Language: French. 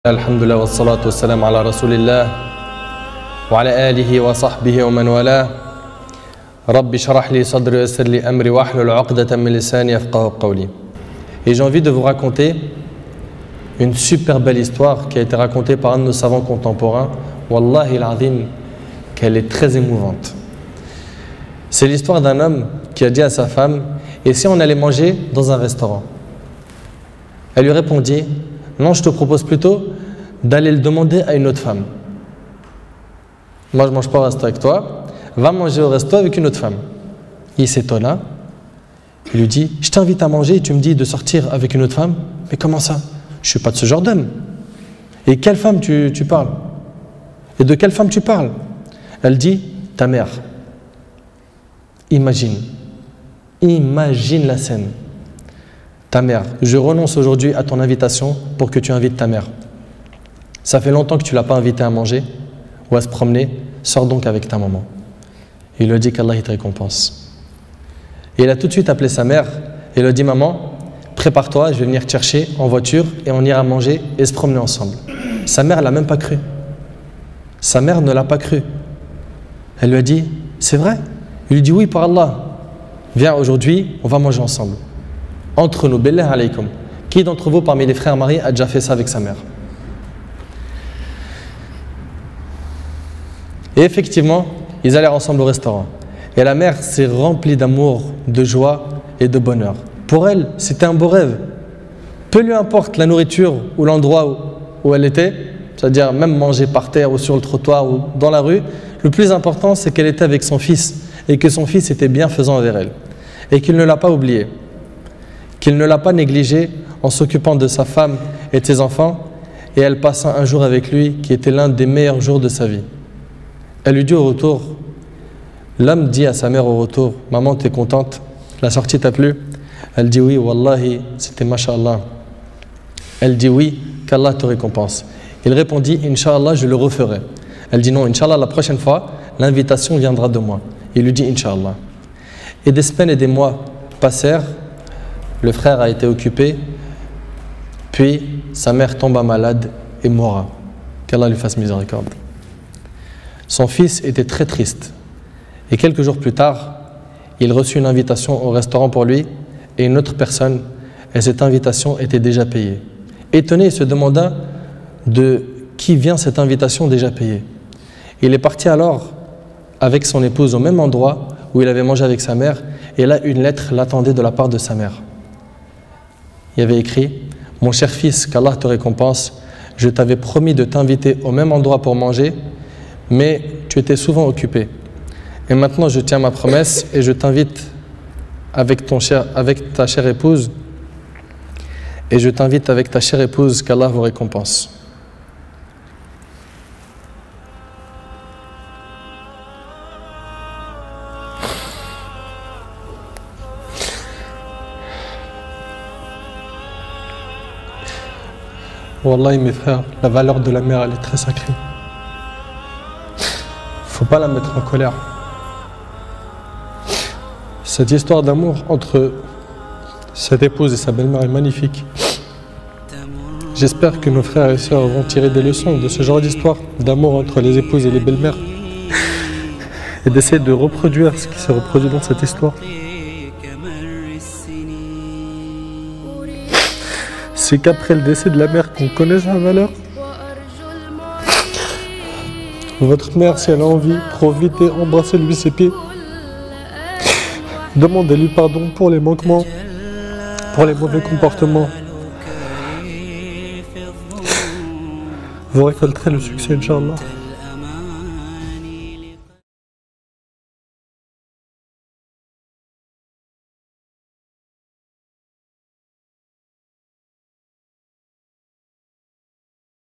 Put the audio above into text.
Alhamdulillah wa salatu wa salam ala rasulillah wa ala alihi wa sahbihi wa man wala Rabbi shrah li sadri wa yassir li amri wa ahlul 'uqdatan min lisani yafqahu qawli. Et j'ai envie de vous raconter une super belle histoire qui a été racontée par un de nos savants contemporains. Wallahi al-azim, qu'elle est très émouvante. C'est l'histoire d'un homme qui a dit à sa femme: et si on allait manger dans un restaurant? Elle lui répondit: non, je te propose plutôt d'aller le demander à une autre femme. Moi, je ne mange pas au resto avec toi, va manger au resto avec une autre femme. Il s'étonna, il lui dit: je t'invite à manger et tu me dis de sortir avec une autre femme? Mais comment ça? Je ne suis pas de ce genre d'homme. Et quelle femme tu parles? Et de quelle femme tu parles? Elle dit: ta mère. Imagine la scène. Ta mère, je renonce aujourd'hui à ton invitation pour que tu invites ta mère. Ça fait longtemps que tu ne l'as pas invitée à manger ou à se promener, sors donc avec ta maman. Il lui a dit qu'Allah te récompense. Et il a tout de suite appelé sa mère et il lui a dit: maman, prépare-toi, je vais venir te chercher en voiture et on ira manger et se promener ensemble. Sa mère ne l'a même pas cru. Sa mère ne l'a pas cru. Elle lui a dit: c'est vrai? Il lui dit: oui, par Allah. Viens, aujourd'hui, on va manger ensemble. Entre nous, billah alaykum, qui d'entre vous parmi les frères mariés a déjà fait ça avec sa mère? Et effectivement, ils allèrent ensemble au restaurant. Et la mère s'est remplie d'amour, de joie et de bonheur. Pour elle, c'était un beau rêve. Peu lui importe la nourriture ou l'endroit où elle était, c'est-à-dire même manger par terre ou sur le trottoir ou dans la rue, le plus important, c'est qu'elle était avec son fils et que son fils était bienfaisant envers elle. Et qu'il ne l'a pas oublié. Qu'il ne l'a pas négligé en s'occupant de sa femme et de ses enfants, et elle passa un jour avec lui qui était l'un des meilleurs jours de sa vie. Elle lui dit au retour, l'homme dit à sa mère au retour: maman, tu es contente? La sortie t'a plu? Elle dit: oui, wallahi, c'était masha'Allah. Elle dit: oui, qu'Allah te récompense. Il répondit: Inch'Allah, je le referai. Elle dit: non, Inch'Allah, la prochaine fois, l'invitation viendra de moi. Il lui dit: Inch'Allah. Et des semaines et des mois passèrent. Le frère a été occupé, puis sa mère tomba malade et mourra. Qu'Allah lui fasse miséricorde. Son fils était très triste. Et quelques jours plus tard, il reçut une invitation au restaurant pour lui et une autre personne, et cette invitation était déjà payée. Étonné, il se demanda de qui vient cette invitation déjà payée. Il est parti alors avec son épouse au même endroit où il avait mangé avec sa mère, et là une lettre l'attendait de la part de sa mère. Il y avait écrit: mon cher fils, qu'Allah te récompense, je t'avais promis de t'inviter au même endroit pour manger, mais tu étais souvent occupé. Et maintenant je tiens ma promesse et je t'invite avec ta chère épouse, et je t'invite avec ta chère épouse, qu'Allah vous récompense. Wallahi mes frères, la valeur de la mère, elle est très sacrée. Faut pas la mettre en colère. Cette histoire d'amour entre cette épouse et sa belle-mère est magnifique. J'espère que nos frères et sœurs vont tirer des leçons de ce genre d'histoire d'amour entre les épouses et les belles-mères et d'essayer de reproduire ce qui s'est reproduit dans cette histoire. C'est qu'après le décès de la mère qu'on connaît sa valeur. Votre mère, si elle a envie, profitez, embrassez-lui ses pieds. Demandez-lui pardon pour les manquements, pour les mauvais comportements. Vous récolterez le succès, Inch'Allah.